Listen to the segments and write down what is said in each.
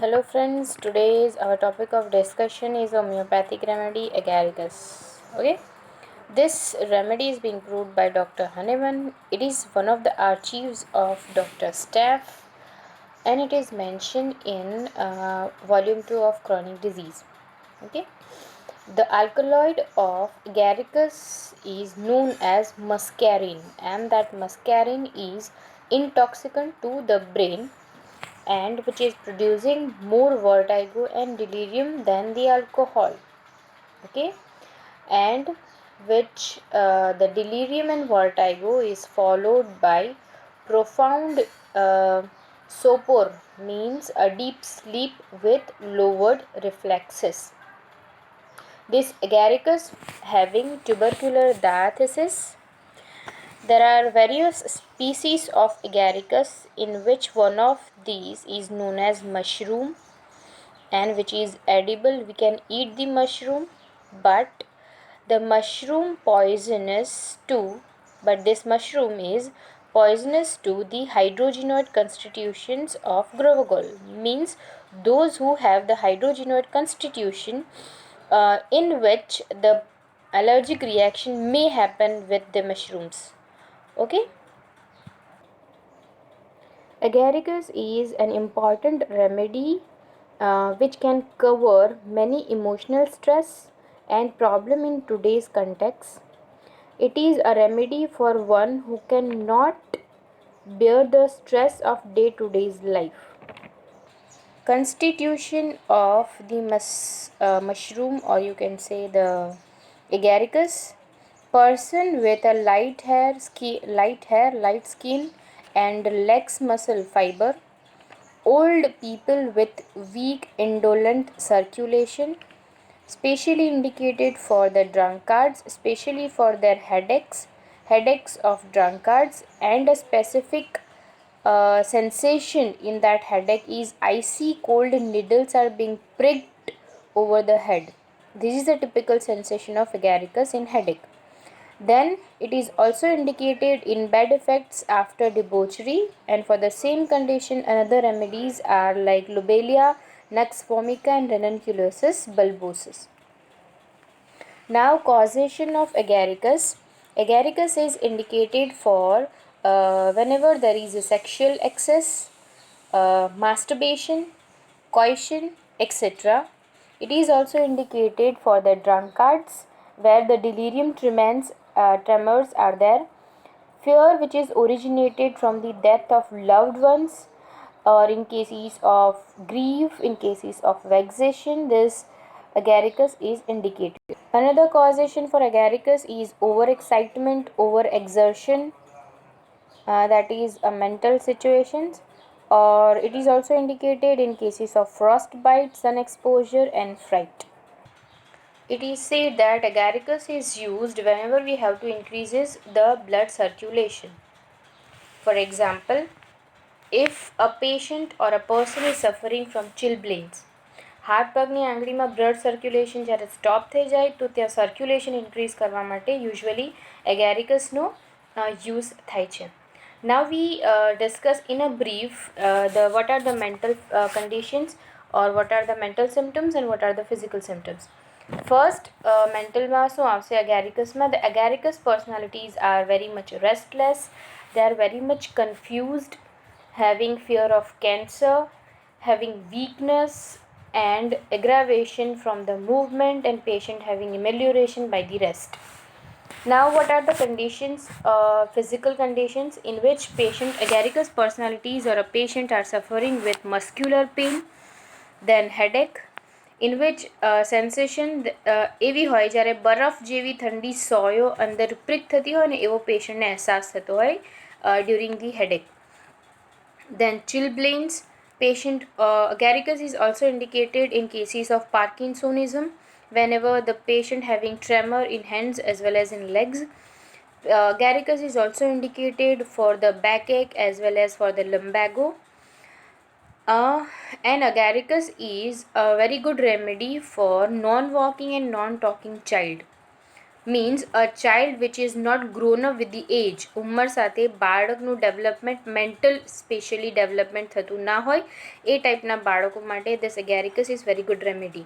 Hello friends, today's our topic of discussion is homeopathic remedy agaricus. Okay, this remedy is being proved by Dr. Hahnemann. It is one of the archives of Dr. Staff and it is mentioned in volume 2 of chronic disease. Okay, the alkaloid of agaricus is known as muscarine and that muscarine is intoxicant to the brain and which is producing more vertigo and delirium than the alcohol. Okay, and which the delirium and vertigo is followed by profound sopor, means a deep sleep with lowered reflexes. This agaricus having tubercular diathesis. There are various species of agaricus in which one of these is known as mushroom and which is edible. We can eat the mushroom, but the mushroom poisonous too, but this mushroom is poisonous to the hydrogenoid constitutions of grovagol, means those who have the hydrogenoid constitution in which the allergic reaction may happen with the mushrooms. Okay, agaricus is an important remedy which can cover many emotional stress and problem in today's context. It is a remedy for one who cannot bear the stress of day to day life. Constitution of the mushroom, or you can say the agaricus. Person with a light skin, and lax muscle fiber. Old people with weak indolent circulation, specially indicated for the drunkards, especially for their headaches of drunkards, and a specific sensation in that headache is icy cold needles are being pricked over the head. This is the typical sensation of agaricus in headache. Then it is also indicated in bad effects after debauchery, and for the same condition another remedies are like lobelia, nux vomica and ranunculosis bulbosus. Now causation of agaricus. Agaricus is indicated for whenever there is a sexual excess, masturbation, coition, etc. It is also indicated for the drunkards where the delirium tremors are there. Fear which is originated from the death of loved ones, or in cases of grief, in cases of vexation, this agaricus is indicated. Another causation for agaricus is overexcitement, overexertion, that is a mental situations, or it is also indicated in cases of frostbite, sun exposure and fright. It is said that agaricus is used whenever we have to increases the blood circulation. For example, if a patient or a person is suffering from chilblains, હાથ પગની આંગળીમાં blood circulation જ્યારે stop થઈ જાય તો ત્યાં circulation increase કરવા માટે usually એગેરિકસનો use થાય છે. Now we discuss in a brief the what are the mental conditions, or what are the mental symptoms and what are the physical symptoms. First, mentalમાં શું આવશે agaricusમાં? The agaricus personalities are very much restless, they are very much confused, having fear of cancer, having weakness and aggravation from the movement, and patient having amelioration by the rest. Now what are the conditions, physical conditions in which patient agaricus personalities or a patient are suffering with muscular pain, then headache, in which sensation એવી હોય જ્યારે બરફ જેવી ઠંડી સોયો અંદર prick થતી હોય ને એવો પેશન્ટને અહેસાસ થતો હોય during the headache. Then chilblains. Patient agaricus is also indicated in cases of Parkinsonism, whenever the patient having tremor in hands as well as in legs. Agaricus is also indicated for the backache as well as for the lumbago. And agaricus is a very good remedy for non-walking and non-talking child. Means a child which is not grown up with the age. ઉંમર સાથે બાળકનું development mental specially development થતું ના હોય એ ટાઈપના બાળકો માટે this agaricus is very good remedy.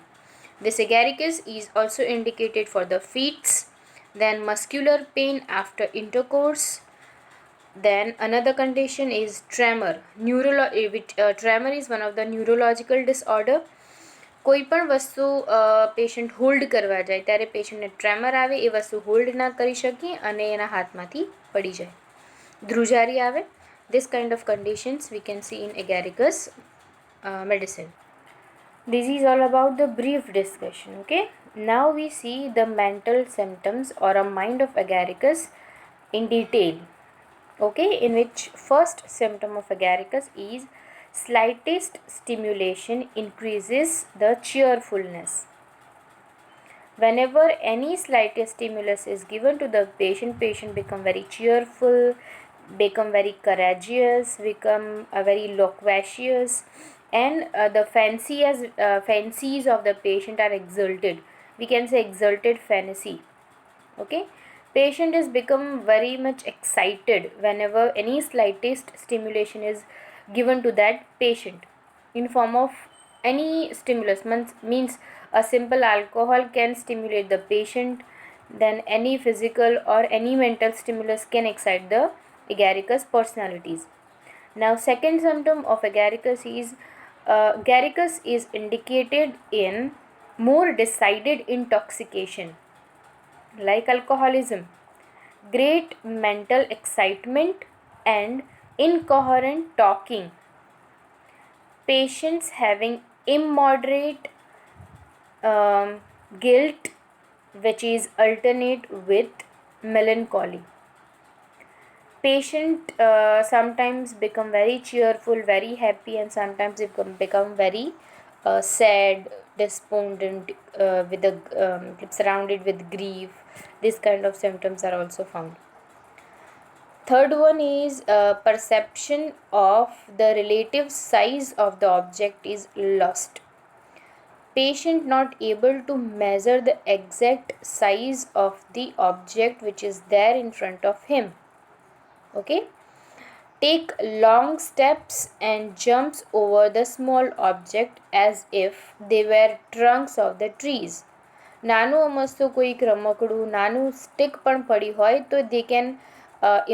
This agaricus is also indicated for the feet, then muscular pain after intercourse. Then another condition is tremor. Tremor is one of the neurological disorder. કોઈ પણ વસ્તુ patient hold કરવા જાય ત્યારે પેશન્ટને ટ્રેમર આવે, એ વસ્તુ hold ના કરી શકે અને એના હાથમાંથી પડી જાય, ધ્રુજારી આવે. This kind of conditions we can see in agaricus medicine. This is all about the brief discussion. Okay, now we see the mental symptoms or a mind of agaricus in detail. Okay, in which first symptom of agaricus is slightest stimulation increases the cheerfulness. Whenever any slightest stimulus is given to the patient become very cheerful, become very courageous, become very loquacious, and the fancies of the patient are exalted. We can say exalted fantasy. Okay, patient is become very much excited whenever any slightest stimulation is given to that patient in form of any stimulus. Means a simple alcohol can stimulate the patient, then any physical or any mental stimulus can excite the agaricus personalities. Now second symptom of agaricus is indicated in more decided intoxication like alcoholism, great mental excitement, and incoherent talking. Patients having immoderate guilt which is alternate with melancholy. Patient sometimes become very cheerful, very happy, and sometimes they become very sad, despondent, surrounded with grief. This kind of symptoms are also found. Third one is perception of the relative size of the object is lost. Patient not able to measure the exact size of the object which is there in front of him. Okay, take long steps and jumps over the small object as if they were trunks of the trees. નાનું અમસ્તું કોઈક રમકડું નાનું stick પણ પડી હોય તો they can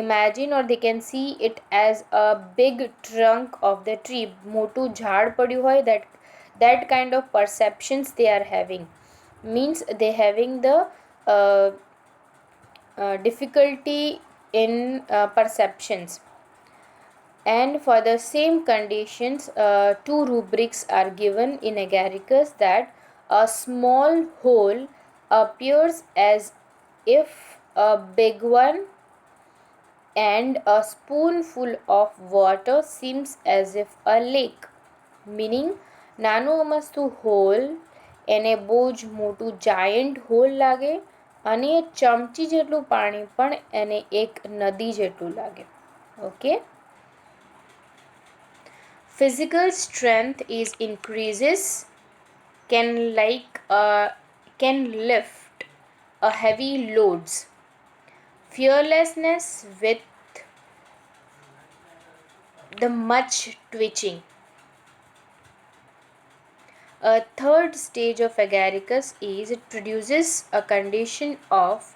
imagine or they can see it as a big trunk of the tree. મોટું ઝાડ પડ્યું હોય, that kind of perceptions they are having. Means they having the difficulty in perceptions. And for the same conditions, two rubrics are given in agaricus, that a small hole appears as if a big one, and a spoonful of water seems as if a lake. Meaning નાનું અમસ્તું hall એને બહુ જ મોટું giant hall લાગે અને ચમચી જેટલું પાણી પણ એને એક નદી જેટલું લાગે. Okay, physical strength is increases, can lift a heavy loads. Fearlessness with the much twitching. A third stage of agaricus is it produces a condition of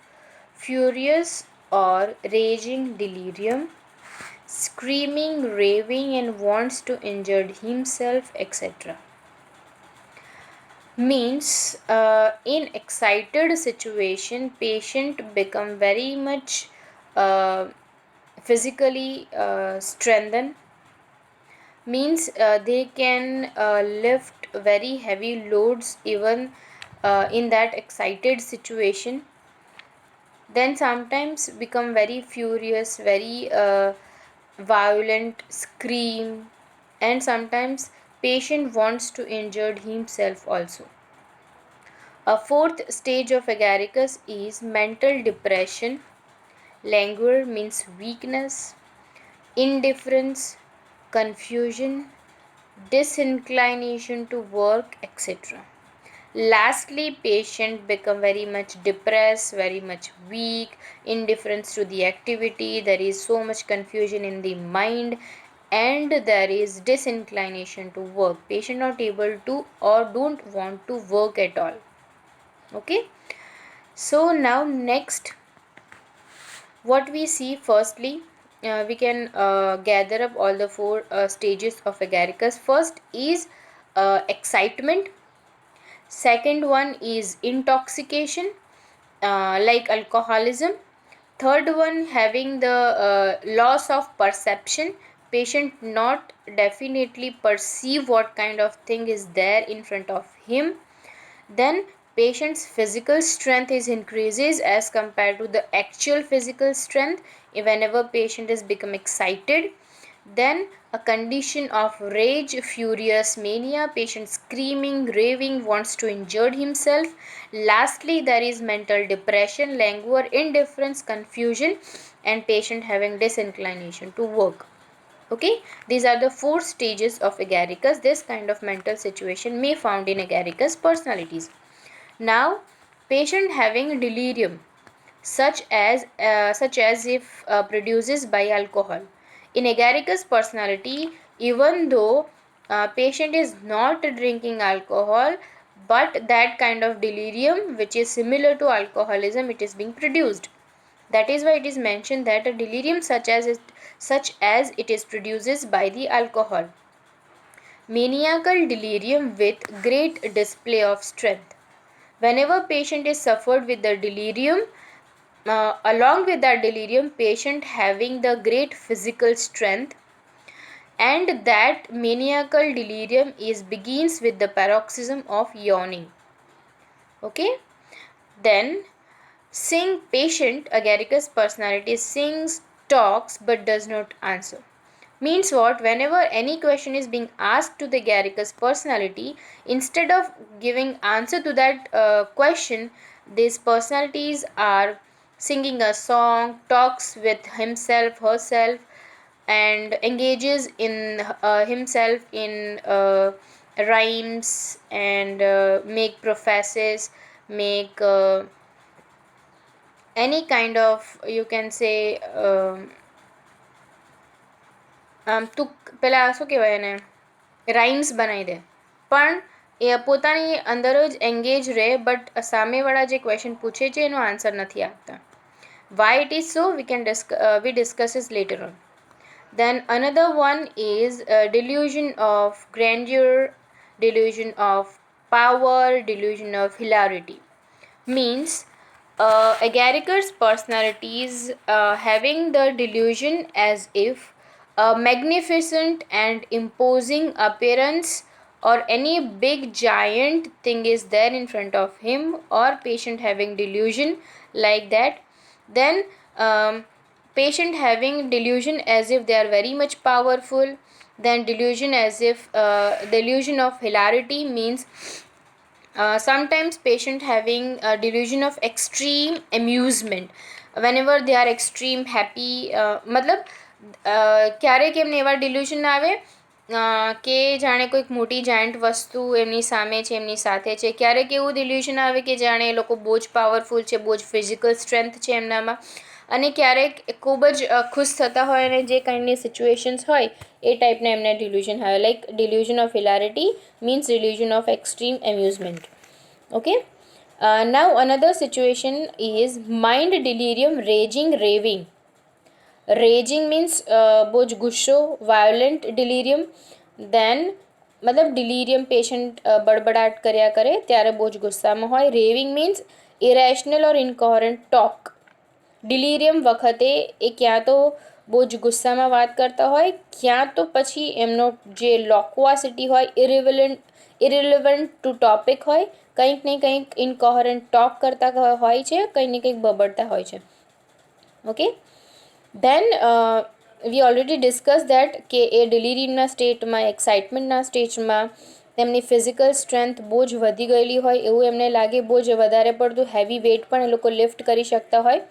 furious or raging delirium, screaming, raving, and wants to injure himself, etc. Means in excited situation patient become very much physically strengthened. Means they can lift very heavy loads even in that excited situation. Then sometimes become very furious, very violent, scream, and sometimes patient wants to injure himself also. A fourth stage of agaricus is mental depression. Languor means weakness, indifference, confusion, disinclination to work, etc. Lastly, patient become very much depressed, very much weak, indifference to the activity. There is so much confusion in the mind, and there is disinclination to work. Patient not able to or don't want to work at all. Okay. So now next, what we see firstly, we can gather up all the four stages of agaricus. First is excitement. Second one is intoxication, like alcoholism. Third one, having the loss of perception. Patient not definitely perceive what kind of thing is there in front of him. Then patient's physical strength is increases as compared to the actual physical strength whenever patient is become excited. Then a condition of rage, furious mania, patient screaming, raving, wants to injure himself. Lastly, there is mental depression, languor, indifference, confusion, and patient having disinclination to work. Okay, these are the four stages of agaricus. This kind of mental situation may found in agaricus personalities. Now, patient having delirium, such as if produces by alcohol. In agaricus personality, even though patient is not drinking alcohol, but that kind of delirium which is similar to alcoholism, it is being produced. That is why it is mentioned that a delirium such as it is produces by the alcohol. Maniacal delirium with great display of strength. Whenever patient is suffered with the delirium, along with that delirium, patient having the great physical strength, and that maniacal delirium is begins with the paroxysm of yawning. Okay, then sing patient agaricus personality sings, talks but does not answer. Means what? Whenever any question is being asked to the agaricus personality, instead of giving answer to that question, these personalities are singing a song, talks with himself, herself, and engages in himself in rhymes, and make professes, make any kind of, you can say, તું પેલા શું કહેવાય એને, rhymes બનાવી દે, પણ એ પોતાની અંદર જ એંગેજ રહે, બટ સામેવાળા જે ક્વેશ્ચન પૂછે છે એનો આન્સર નથી આપતા. Why it is so, we discuss this later on. Then another one is delusion of grandeur, delusion of power, delusion of hilarity. Means agaricus personalities having the delusion as if a magnificent and imposing appearance or any big giant thing is there in front of him, or patient having delusion like that. Then patient having delusion as if they are very much powerful. Then delusion as if delusion of hilarity means sometimes patient having a delusion of extreme amusement whenever they are extreme happy. મતલબ ક્યારેક એમને એવા delusion આવે કે જાણે કોઈક મોટી giant વસ્તુ એમની સામે છે, એમની સાથે છે. ક્યારેક એવું ડિલ્યુઝન આવે કે જાણે એ લોકો બહુ જ પાવરફુલ છે, બહુ જ ફિઝિકલ સ્ટ્રેન્થ છે એમનામાં. અને ક્યારેક ખૂબ જ ખુશ થતા હોય અને જે કાઇન્ડની સિચ્યુએશન્સ હોય એ ટાઈપના એમને ડિલ્યુઝન આવે. Like delusion of hilarity means delusion of extreme amusement. Okay, now another situation is mind delirium, raging, raving. Raging means બહુ જ ગુસ્સો, violent delirium. Then મતલબ delirium patient બડબડાટ કર્યા કરે ત્યારે બહુ જ ગુસ્સામાં હોય. raving means irrational or incoherent talk. delirium વખતે એ ક્યાં તો બહુ જ ગુસ્સામાં વાત કરતા હોય, ક્યાં તો પછી એમનો જે લોક્વાસિટી હોય, ઇરિલેવન્ટ ટુ ટોપિક હોય, કંઈક ને કંઈક ઇનકોહરન્ટ ટોક કરતા હોય છે, કંઈક ને કંઈક બબડતા હોય છે. Okay, then we already discuss that કે એ ડિલિરિયમના સ્ટેટમાં, એક્સાઇટમેન્ટના સ્ટેજમાં તેમની ફિઝિકલ સ્ટ્રેન્થ બહુ જ વધી ગયેલી હોય એવું એમને લાગે, બહુ જ વધારે પડતું હેવી વેઇટ પણ એ લોકો લિફ્ટ કરી શકતા હોય.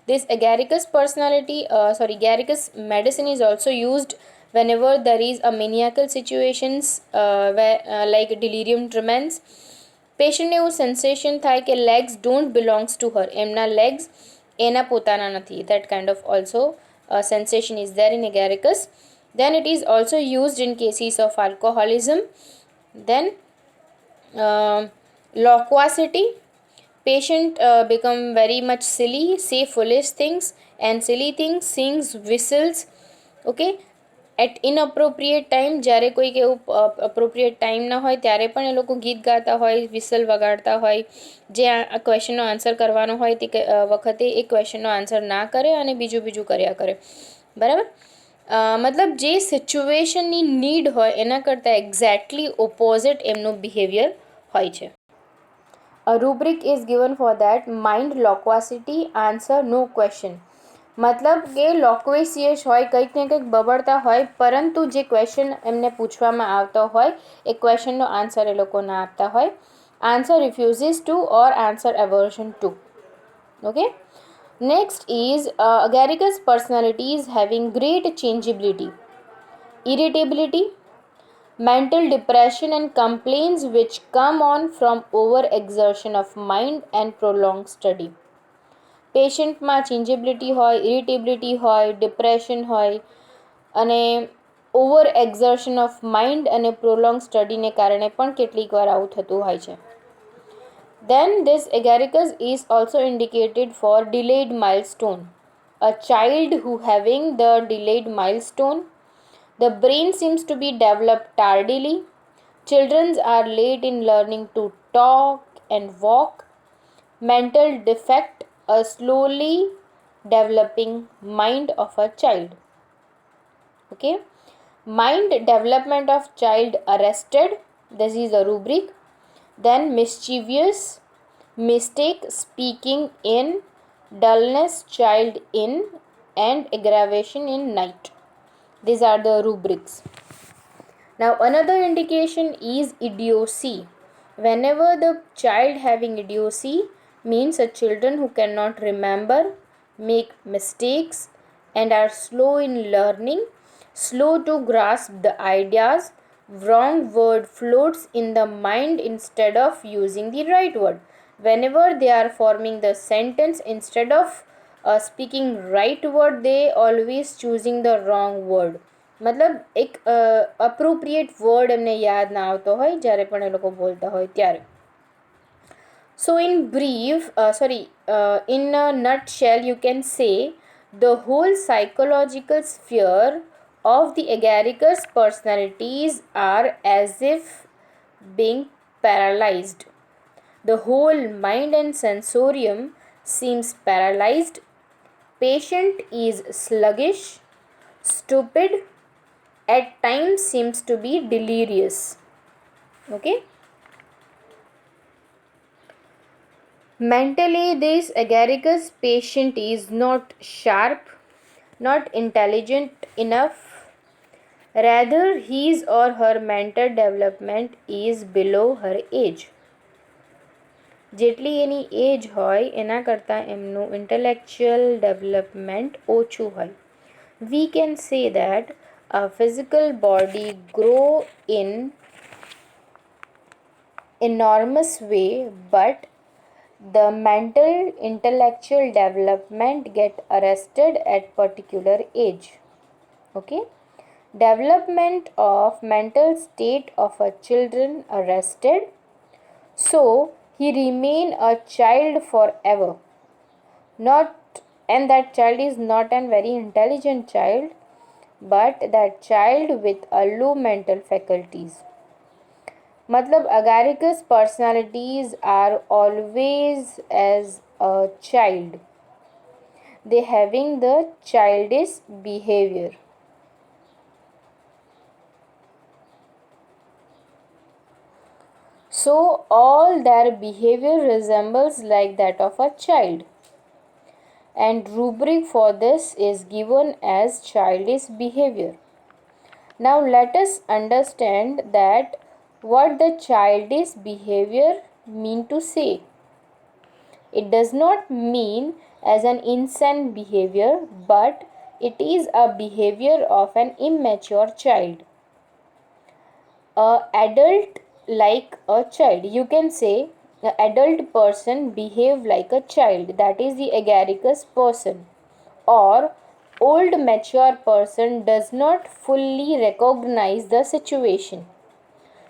This agaricus agaricus medicine is also used whenever there is a maniacal situations, like delirium tremens. પેશન્ટને એવું સેન્સેશન થાય કે legs don't belongs to her, એમના લેગ્સ એના પોતાના નથી. That kind of also sensation is there in agaricus. Then it is also used in cases of alcoholism. Then loquacity, patient become very much silly, say foolish things and silly things, sings, whistles. Okay, at inappropriate time, જ્યારે કોઈક એવું appropriate time ના હોય ત્યારે પણ એ લોકો ગીત ગાતા હોય, વિસલ વગાડતા હોય, જે આ ક્વેશ્ચનનો આન્સર કરવાનો હોય તે વખતે એ ક્વેશ્ચનનો આન્સર ના કરે અને બીજું બીજું કર્યા કરે. બરાબર, મતલબ જે સિચ્યુએશનની નીડ હોય એના કરતાં એક્ઝેક્ટલી ઓપોઝિટ એમનું બિહેવિયર હોય છે. A rubric is given for that. Mind loquacity, answer no question. મતલબ કે લોક્વેસિયસ હોય, કંઈક ને કંઈક બબડતા હોય, પરંતુ જે ક્વેશ્ચન એમને પૂછવામાં આવતો હોય એ ક્વેશ્ચનનો આન્સર એ લોકો ના આપતા હોય. Answer refuses to or answer aversion to. Okay, next is agaricus personalities having great changeability, irritability, mental depression and complaints which come on from over exertion of mind and prolonged study. પેશન્ટમાં ચેન્જેબિલિટી હોય, ઇરિટેબિલિટી હોય, depression હોય અને over exertion of mind અને prolong સ્ટડીને કારણે પણ કેટલીક વાર આવું થતું હોય છે. Then this agaricus is also indicated for delayed milestone. A child who having the delayed milestone, the brain seems to be developed tardily. Children are late in learning to talk and walk. Mental defect, a slowly developing mind of a child. Okay, mind development of child arrested, this is a rubric. Then mischievous, mistake, speaking in, dullness, child in, and aggravation in night. These are the rubrics. Now another indication is idiocy. Whenever the child having idiocy means a children who cannot remember, make mistakes and are slow in learning, slow to grasp the ideas, wrong word floats in the mind instead of using the right word. Whenever they are forming the sentence, instead of speaking right word, they always choosing the wrong word. મતલબ એક appropriate word એમને યાદ ના આવતો હોય જ્યારે પણ એ લોકો બોલતા હોય ત્યારે. So in brief, in a nutshell, you can say the whole psychological sphere of the agaricus personalities are as if being paralyzed. The whole mind and sensorium seems paralyzed. Patient is sluggish, stupid, at times seems to be delirious. Okay. Mentally, this agaricus patient is not sharp, not intelligent enough. Rather, his or her mental development is below her age. જેટલી એની એજ હોય એના કરતાં એમનું intellectual development ઓછું હોય. We can say that a physical body grow in enormous way, but the mental intellectual development get arrested at particular age. Okay, development of mental state of a children arrested, so he remain a child forever. Not, and that child is not a very intelligent child, but that child with a low mental faculties. मतलब agaricus personalities are always as a child. They having the childish behavior. So all their behavior resembles like that of a child. And rubric for this is given as childish behavior. Now let us understand that what the childish behavior mean to say. It does not mean as an insane behavior, but it is a behavior of an immature child. A adult like a child. You can say an adult person behave like a child, that is the agaricus person. Or old mature person does not fully recognize the situation,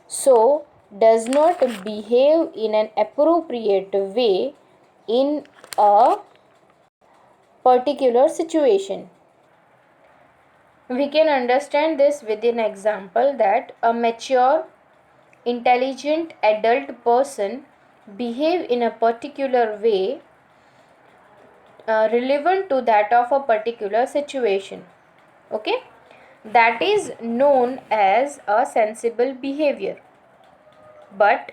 so does not behave in an appropriate way in a particular situation. We can understand this with an example that a mature, intelligent adult person behave in a particular way relevant to that of a particular situation. Okay, that is known as a sensible behavior. But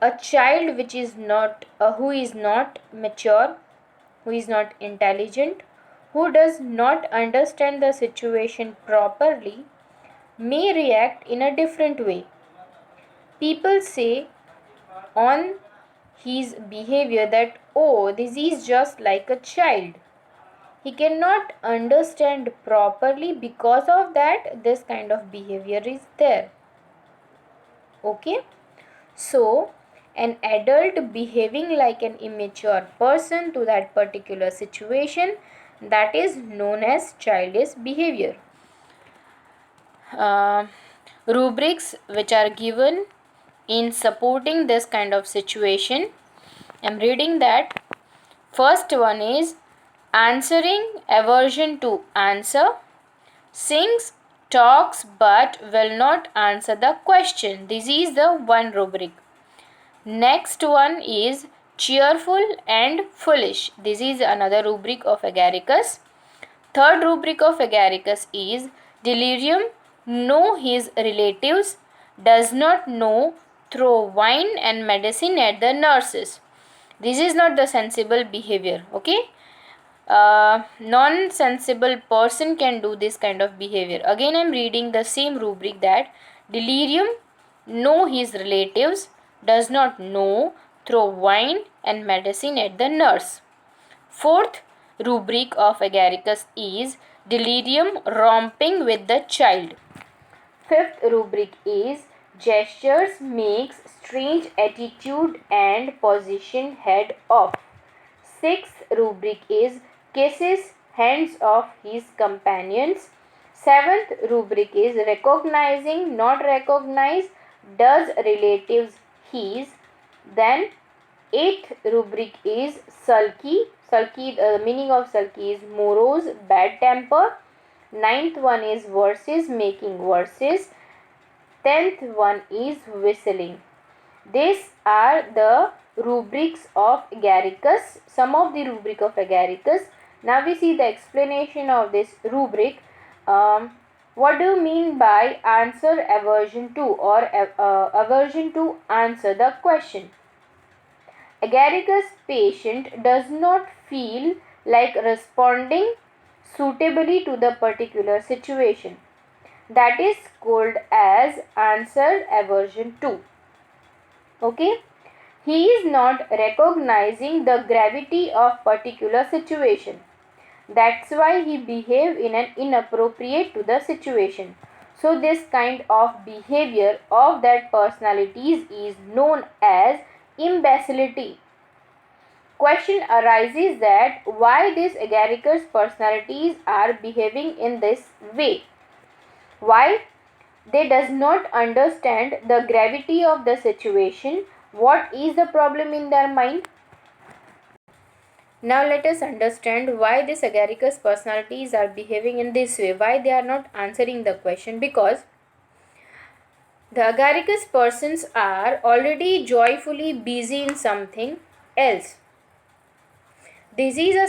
a child which is not who is not mature, who is not intelligent, who does not understand the situation properly, may react in a different way. People say on his behavior that, oh, this is just like a child. He cannot understand properly, because of that, this kind of behavior is there. Okay? So, an adult behaving like an immature person to that particular situation, that is known as childish behavior. Rubrics which are given in supporting this kind of situation. I'm reading that. First one is answering, aversion to answer. Sings, talks but will not answer the question. This is the one rubric. Next one is cheerful and foolish. This is another rubric of agaricus. Third rubric of agaricus is delirium, know his relatives, does not know, throw wine and medicine at the nurses. This is not the sensible behavior. Okay, non-sensible person can do this kind of behavior. Again, I am reading the same rubric that delirium, know his relatives, does not know, throw wine and medicine at the nurse. Fourth rubric of agaricus is delirium, romping with the child. Fifth rubric is gestures, makes strange attitude and position head off. Sixth rubric is kisses hands of his companions. Seventh rubric is recognizing, not recognize, does relatives his. Then eighth rubric is sulky. Sulky, the meaning of sulky is morose, bad temper. Ninth one is verses, making verses. 10th one is whistling. These are the rubrics of agaricus, some of the rubric of agaricus. Now we see the explanation of this rubric. What do you mean by answer aversion to, or aversion to answer the question? Agaricus patient does not feel like responding suitably to the particular situation. That is called as answer aversion to. Okay, he is not recognizing the gravity of particular situation. That's why he behave in an inappropriate to the situation. So this kind of behavior of that personalities is known as imbecility. Question arises that why these agaricus personalities are behaving in this way? Why? They does not understand the gravity of the situation. What is the problem in their mind? Now let us understand why these agaricus personalities are behaving in this way. Why they are not answering the question? Because the agaricus persons are already joyfully busy in something else. This is a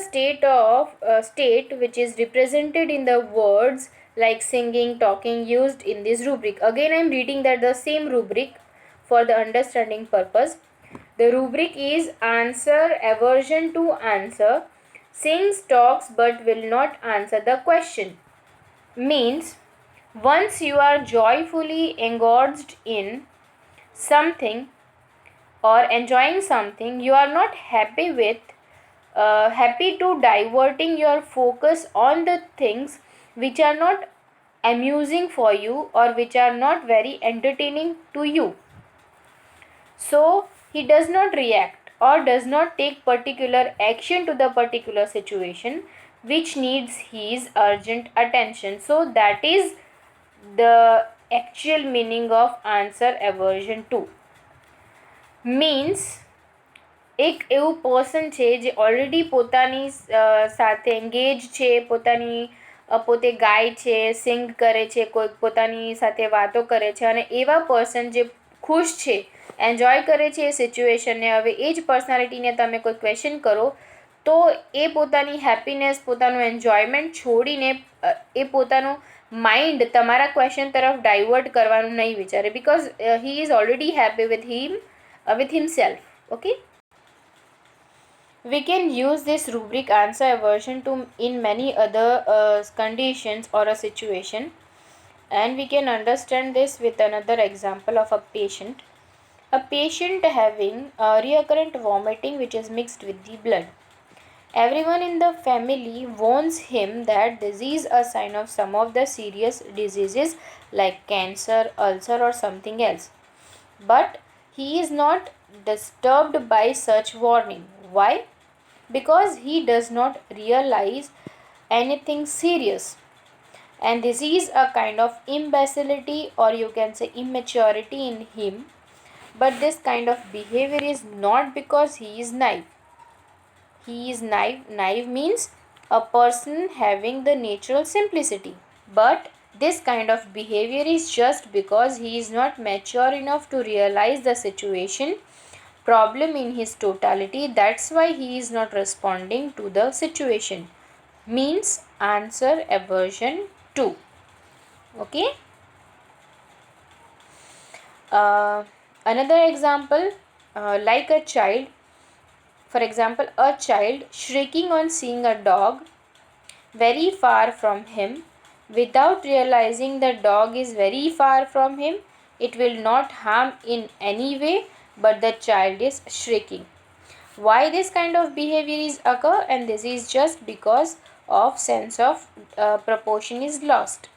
state which is represented in the words like singing, talking used in this rubric. Again, I am reading that the same rubric for the understanding purpose. The rubric is answer, aversion to answer, sings, talks but will not answer the question. Means once you are joyfully engaged in something or enjoying something, you are not happy to diverting your focus on the things which are not amusing for you or which are not very entertaining to you. So he does not react or does not take particular action to the particular situation which needs his urgent attention. So that is the actual meaning of answer aversion to. Means એક એવું person છે જે already પોતાની સાથે engage છે, પોતે ગાય છે, સિંગ કરે છે, કોઈ પોતાની સાથે વાતો કરે છે, અને એવા પર્સન જે ખુશ છે, એન્જોય કરે છે એ સિચ્યુએશનને. હવે એ જ પર્સનાલિટીને તમે કોઈ ક્વેશ્ચન કરો તો એ પોતાની હેપીનેસ, પોતાનું એન્જોયમેન્ટ છોડીને એ પોતાનું માઇન્ડ તમારા ક્વેશ્ચન તરફ ડાયવર્ટ કરવાનું નહીં વિચારે, because he is already happy with himself. Okay. We can use this rubric answer aversion to in many other conditions or a situation, and we can understand this with another example of a patient. A patient having recurrent vomiting which is mixed with the blood. Everyone in the family warns him that this is a sign of some of the serious diseases like cancer, ulcer or something else. But he is not disturbed by such warning. Why? Because he does not realize anything serious. And this is a kind of imbecility, or you can say immaturity in him. But this kind of behavior is not because he is naive. He is naive. Naive means a person having the natural simplicity. But this kind of behavior is just because he is not mature enough to realize the situation problem in his totality. That's why he is not responding to the situation. Means answer aversion to. Okay. Another example, like a child. For example, a child shrieking on seeing a dog very far from him without realizing the dog is very far from him. It will not harm in any way, but the child is shrieking. Why this kind of behavior is occur? And this is just because of sense of proportion is lost.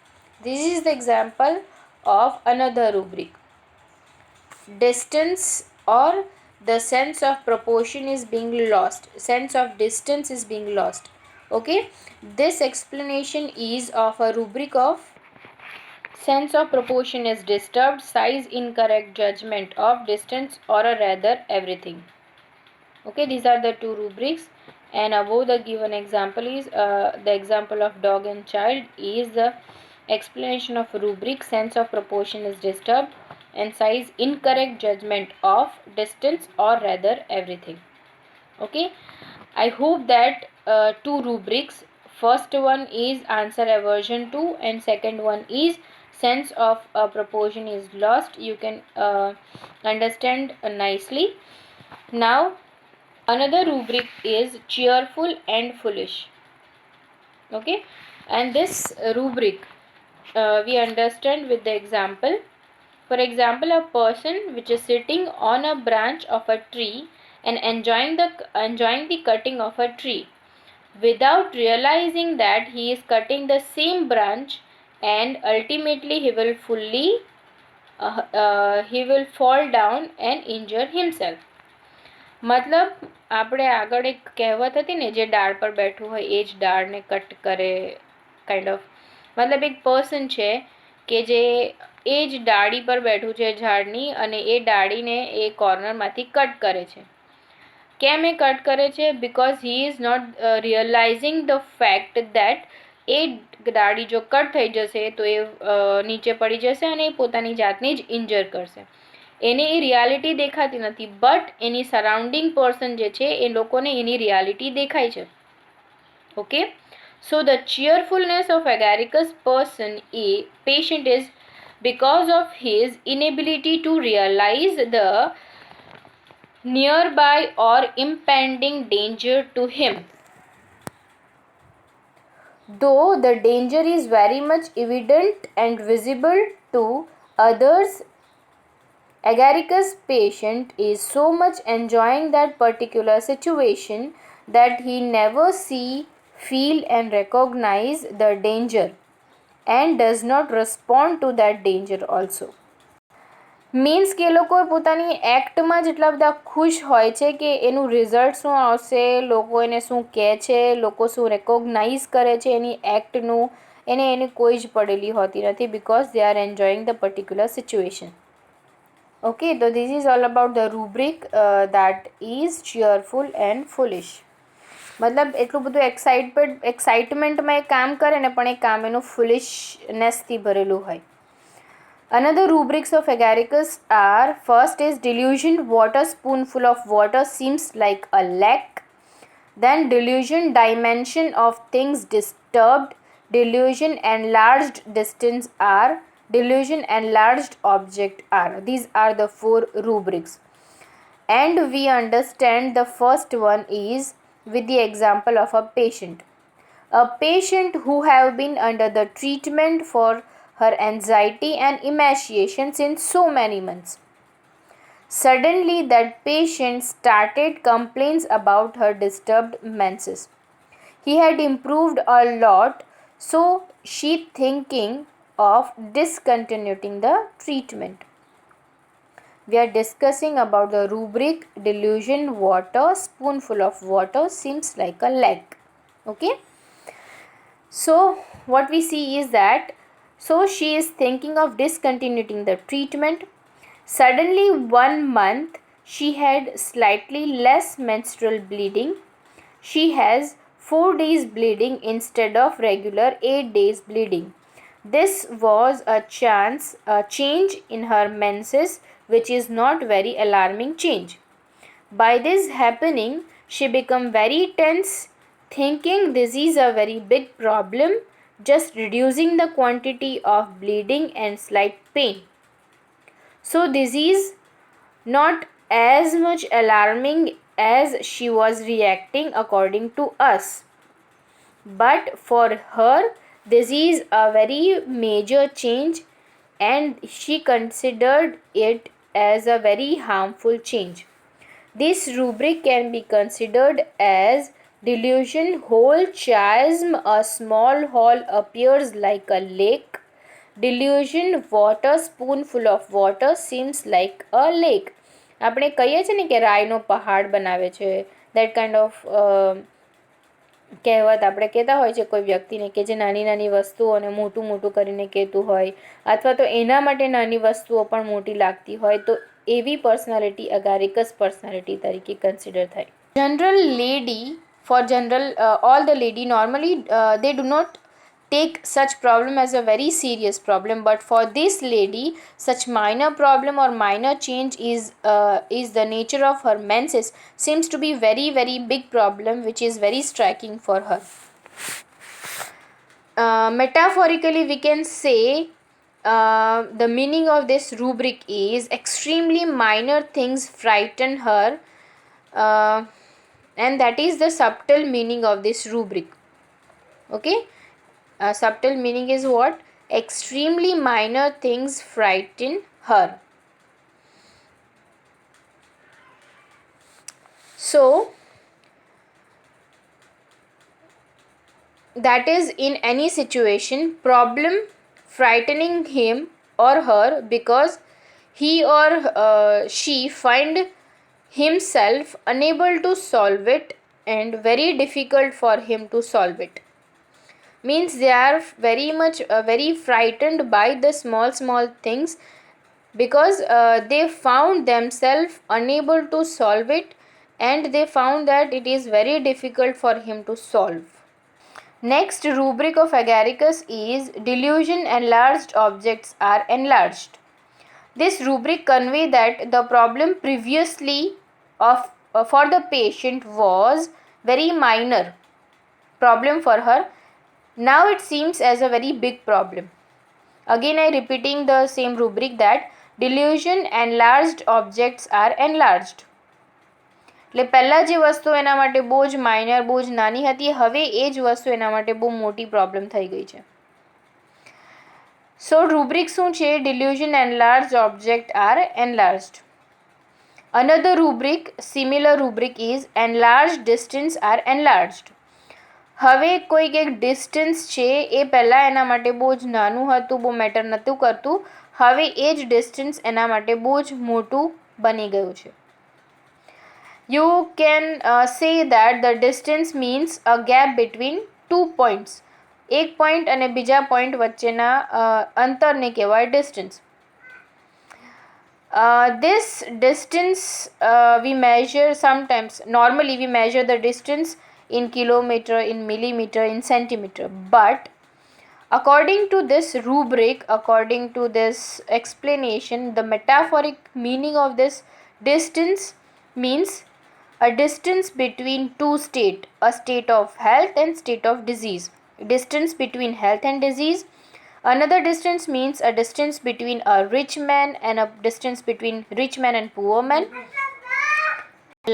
This is the example of another rubric. Distance or the sense of proportion is being lost. Sense of distance is being lost. Okay. This explanation is of a rubric of sense of proportion is disturbed, size incorrect, judgment of distance or a rather everything. Okay, these are the two rubrics, and above the given example is the example of dog and child is the explanation of rubric sense of proportion is disturbed and size incorrect, judgment of distance or rather everything. Okay, I hope that two rubrics, first one is answer aversion to and second one is sense of proportion is lost, you can understand nicely. Now another rubric is cheerful and foolish. Okay, and this rubric we understand with the example. For example, a person which is sitting on a branch of a tree and enjoying the cutting of a tree without realizing that he is cutting the same branch, and ultimately he will fall down and injure himself. મતલબ આપણે આગળ એક કહેવત હતી ને, જે ડાળ પર બેઠું હોય એ જ ડાળને કટ કરે, કાઇન્ડ ઓફ. મતલબ એક પર્સન છે કે જે એ જ ડાળી પર બેઠું છે ઝાડની, અને એ ડાળીને એ કોર્નરમાંથી કટ કરે છે. કેમ એ કટ કરે છે? Because he is not realizing the fact that એ ડાળી જો કટ થઈ જશે તો એ નીચે પડી જશે અને એ પોતાની જાતને જ ઇન્જર કરશે. એને એ રિયાલિટી દેખાતી નથી, બટ એની સરાઉન્ડિંગ પર્સન જે છે એ લોકોને એની રિયાલિટી દેખાય છે. Okay, so the cheerfulness of agaricus patient is because of his inability to realize the nearby or impending danger to him. Though the danger is very much evident and visible to others, agaricus patient is so much enjoying that particular situation that he never see, feel and recognize the danger. and does not respond to that danger also. Means કે એ લોકો પોતાની એક્ટમાં જેટલા બધા ખુશ હોય છે કે એનું રિઝલ્ટ શું આવશે, લોકો એને શું કહે છે, લોકો શું રેકોગ્નાઇઝ કરે છે એની એક્ટનું, એને કોઈ જ પડેલી હોતી નથી, because they are enjoying the particular situation. Okay, તો this is all about the rubric that is cheerful and foolish. મતલબ એટલું બધું એક્સાઇટમેન્ટમાં એ કામ કરે ને પણ એ કામ એનું ફુલિશનેસથી ભરેલું હોય. Another rubrics of agaricus are: first is delusion, water spoonful of water seems like a lake. Then delusion, dimension of things disturbed. Delusion, enlarged distance are. Delusion, enlarged object are. These are the 4 rubrics. And we understand the first one is with the example of a patient. A patient who have been under the treatment for her anxiety and emaciation since so many months. Suddenly that patient started complaints about her disturbed menses. He had improved a lot, so she thinking of discontinuing the treatment. We are discussing about the rubric delusion, water spoonful of water seems like a lake. Okay. So what we see is that, so she is thinking of discontinuing the treatment. Suddenly one month she had slightly less menstrual bleeding. She has 4 days bleeding instead of regular 8 days bleeding. This was a change in her menses, which is not very alarming change. By this happening, she became very tense, thinking this is a very big problem, just reducing the quantity of bleeding and slight pain. So this is not as much alarming as she was reacting according to us. But for her, this is a very major change and she considered it as a very harmful change. This rubric can be considered as delusion, whole chiasm, a small hole appears like a lake. Delusion, water spoonful of water seems like a lake. આપણે કહીએ છીએ ને કે રાઈનો પહાડ બનાવે છે, that kind of કહેવત આપણે કહેતા હોય છે કોઈ વ્યક્તિને કે જે નાની નાની વસ્તુઓને મોટું મોટું કરીને કહેતું હોય, અથવા તો એના માટે નાની વસ્તુઓ પણ મોટી લાગતી હોય, તો એવી પર્સનાલિટી અગારિકસ પર્સનાલિટી તરીકે કન્સિડર થાય. General lady, for general all the lady normally they do not take such problem as a very serious problem, but for this lady such minor problem or minor change is the nature of her menses seems to be very very big problem, which is very striking for her. Metaphorically we can say the meaning of this rubric is extremely minor things frighten her, and that is the subtle meaning of this rubric. Okay, subtle meaning is what? Extremely minor things frighten her. So that is in any situation problem frightening him or her because he or she find himself unable to solve it and very difficult for him to solve it. Means they are very much very frightened by the small things because they found themselves unable to solve it and they found that it is very difficult for him to solve. Next rubric of agaricus is delusion, enlarged objects are enlarged. This rubric convey that the problem previously of for the patient was very minor problem for her. Now it seems as a very big problem. Again I repeating the same rubric that delusion, enlarged objects are enlarged. એટલે પહેલાં જે વસ્તુ એના માટે બહુ જ minor બહુ જ નાની હતી, હવે એ જ વસ્તુ એના માટે બહુ મોટી પ્રોબ્લેમ થઈ ગઈ છે. સો રૂબ્રિક શું છે? delusion, enlarged object are enlarged. Another rubric, similar rubric is enlarged distance are enlarged. હવે કોઈક એક ડિસ્ટન્સ છે એ પહેલાં એના માટે બહુ જ નાનું હતું, બહુ મેટર નહોતું કરતું, હવે એ જ ડિસ્ટન્સ એના માટે બહુ જ મોટું બની ગયું છે. You can say that the distance means uh gap between 2 points. એક પોઈન્ટ અને બીજા પોઈન્ટ વચ્ચેના અંતરને કહેવાય distance. This distance we measure sometimes, normally we measure the distance in kilometer, in millimeter, in centimeter, but according to this rubric, according to this explanation, the metaphoric meaning of this distance means a distance between two states, a state of health and state of disease. Distance between health and disease. Another distance means a distance between a rich man and a distance between rich man and poor man.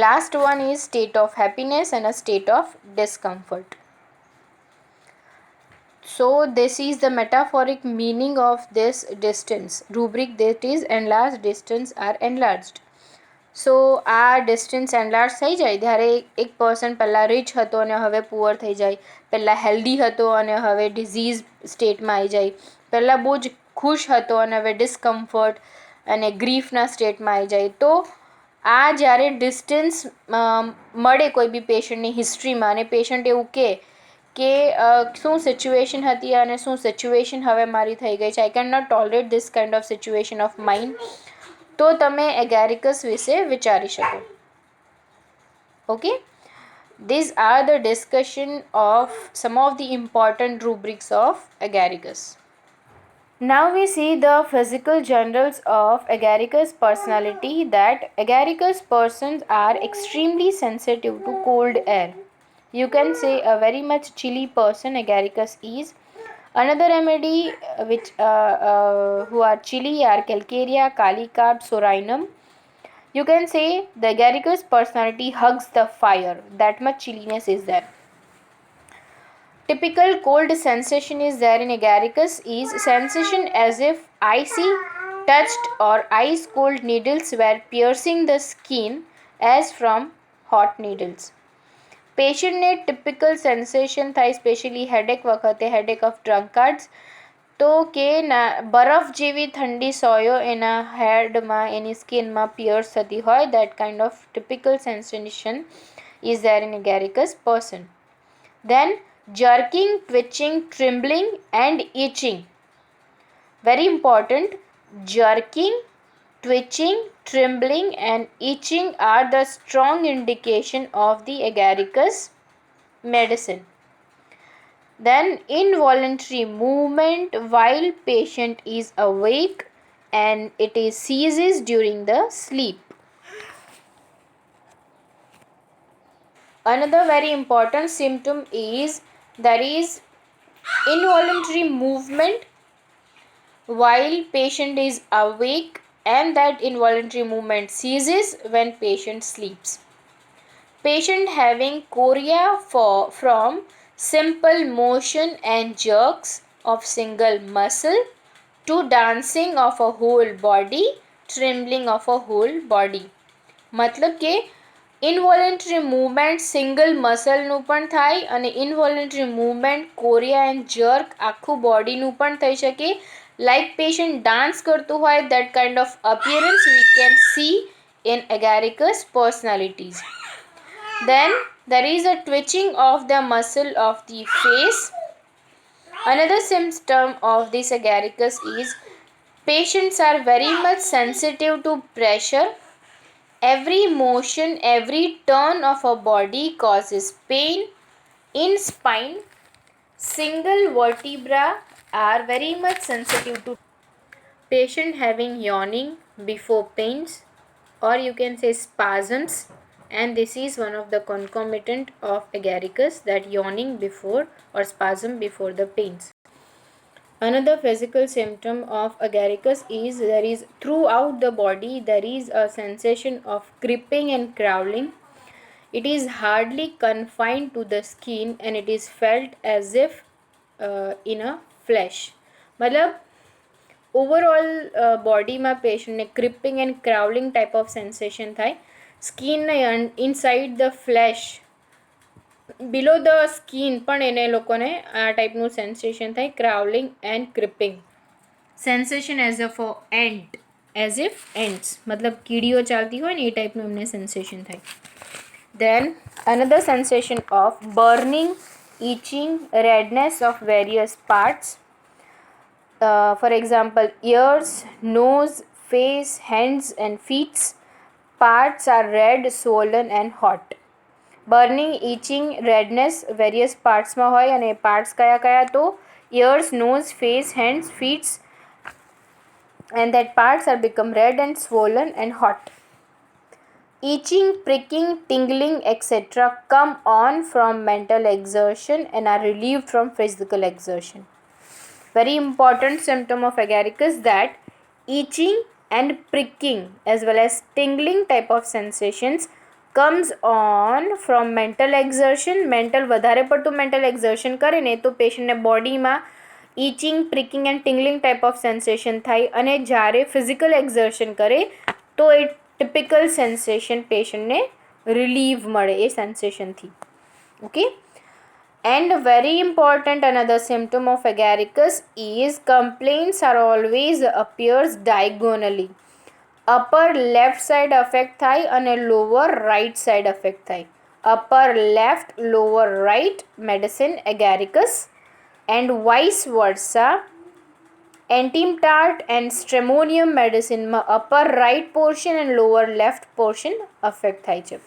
Last one is state of happiness and a state of discomfort. So this is the metaphoric meaning of this distance rubric, that is enlarged distance are enlarged. સો આ distance enlarge થઈ જાય ત્યારે એક person પહેલાં rich હતો અને હવે poor થઈ જાય, પહેલાં હેલ્ધી હતો અને હવે ડિઝીઝ સ્ટેટમાં આવી જાય, પહેલાં બહુ જ ખુશ હતો અને હવે ડિસ્કમ્ફર્ટ અને ગ્રીફના સ્ટેટમાં આવી જાય. તો આ જ્યારે ડિસ્ટન્સ મળે કોઈ બી પેશન્ટની હિસ્ટ્રીમાં અને પેશન્ટ એવું કહે કે શું સિચ્યુએશન હતી અને શું સિચ્યુએશન હવે મારી થઈ ગઈ છે, I can not tolerate this kind of situation of mind, તો તમે એગેરિકસ વિશે વિચારી શકો. Okay, these are the discussion of some of the important rubrics of agaricus. Now we see the physical generals of agaricus personality, that agaricus persons are extremely sensitive to cold air. You can say a very much chilly person agaricus is. Another remedy which who are chilly are Calcarea, Calicarp, Sorinum. You can say the agaricus personality hugs the fire, that much chilliness is there. Typical cold sensation is there in agaricus is sensation as if icy touched or ice cold needles were piercing the skin as from hot needles. પેશન્ટને typical sensation થાય specially headache વખતે, headache of ડ્રંકાર્ડ્સ, તો કે બરફ જેવી ઠંડી સોયો એના હેડમાં, એની સ્કિનમાં piers થતી હોય, that kind of typical sensation is there in agaricus person. Then jerking, twitching, trembling and itching. Very important, jerking, twitching, trembling and itching are the strong indication of the agaricus medicine. Then involuntary movement while patient is awake and it is ceases during the sleep. Another very important symptom is there is involuntary movement while patient is awake and that involuntary movement ceases when patient sleeps. Patient having chorea from simple motion and jerks of single muscle to dancing of a whole body, trembling of a whole body. मतलब કે ઇનવોલન્ટરી movement single મસલનું પણ થાય અને ઇનવોલન્ટરી movement Korea and jerk આખું બોડીનું પણ થઈ શકે. Like patient dance કરતું હોય, that kind of appearance we can see in agaricus personalities. Then there is a twitching of the muscle of the face. Another symptom of this agaricus is patients are very much sensitive to pressure. Every motion, every turn of a body causes pain in spine. Single vertebra are very much sensitive to patient having yawning before pains, or you can say spasms, and this is one of the concomitant of agaricus, that yawning before or spasm before the pains. Another physical symptom of agaricus is there is throughout the body there is a sensation of gripping and crawling. It is hardly confined to the skin and it is felt as if in a flesh. मतलब overall બોડીમાં પેશન્ટને creeping and crawling type of sensation થાય, સ્કિનના inside the flesh below the skin પણ એને લોકોને આ ટાઈપનું સેન્સેશન થાય, crawling and creeping. Sensation as a for ant, as if ants, મતલબ કીડીઓ ચાલતી હોય ને એ ટાઈપનું એમને સેન્સેશન થાય. Then another sensation of burning, itching, redness of various parts. For example, ears, nose, face, hands and feet parts are red, swollen and hot. Burning, itching, redness various parts માં હોય અને parts કયા કયા તો ears, nose, face, hands, feet, and that parts are become red and swollen and hot. Itching, pricking, tingling, etc. come on from mental exertion and are relieved from physical exertion. Very important symptom of agaricus that itching and pricking as well as tingling type of sensations comes on from mental exertion. Mental વધારે પડતું mental exertion કરે ને તો પેશન્ટને બોડીમાં itching, pricking and tingling type of sensation થાય અને જ્યારે physical exertion કરે તો એ typical sensation પેશન્ટને relief મળે એ sensation થી. Okay. And very important another symptom of agaricus is complaints are always appears diagonally. Upper left side affect થાય અને lower right side affect થાય. Upper left, lower right medicine agaricus and vice versa. Antimtart and stramonium medicine માં upper right portion and lower left portion affect થાય છે.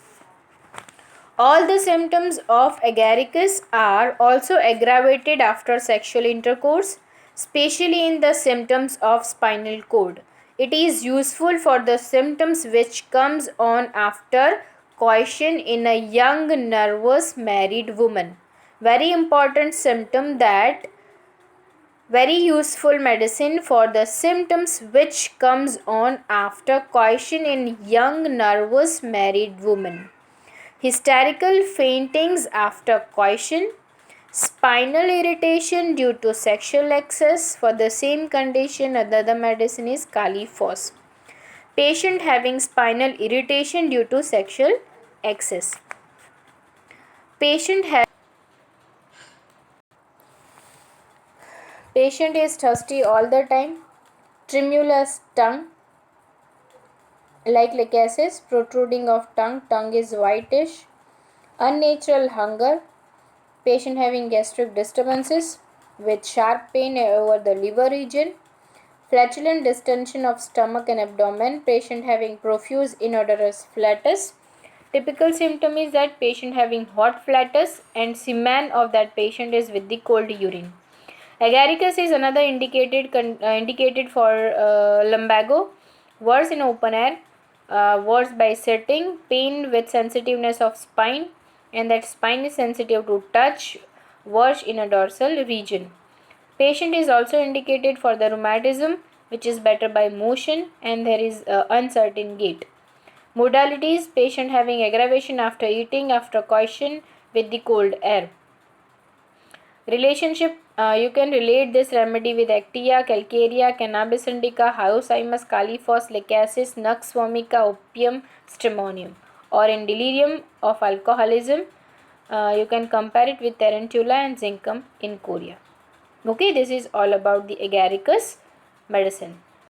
All the symptoms of agaricus are also aggravated after sexual intercourse, especially in the symptoms of spinal cord. It is useful for the symptoms which comes on after coition in a young nervous married woman. Very important symptom that very useful medicine for the symptoms which comes on after coition in young nervous married woman. Hysterical faintings after coition, spinal irritation due to sexual excess. For the same condition, another medicine is Califos. Patient having spinal irritation due to sexual excess. Patient is thirsty all the time, tremulous tongue, like lachesis, protruding of tongue is whitish, unnatural hunger, patient having gastric disturbances with sharp pain over the liver region, flatulent distension of stomach and abdomen, patient having profuse inodorous flatus. Typical symptom is that patient having hot flatus and semen of that patient is with the cold urine. Agaricus is another indicated for lumbago, worse in open air, worse by sitting, pain with sensitiveness of spine, and that spine is sensitive to touch, worse in a dorsal region. Patient is also indicated for the rheumatism, which is better by motion, and there is uncertain gait. Modalities: patient having aggravation after eating, after coition with the cold air. Relationship: you can relate this remedy with Actia, Calcarea, Cannabis indica, Hyoscyamus, Califos, Lachesis, Nux vomica, Opium, Stramonium. Or in delirium of alcoholism, you can compare it with Tarantula and Zincum in Korea. Okay, this is all about the agaricus medicine.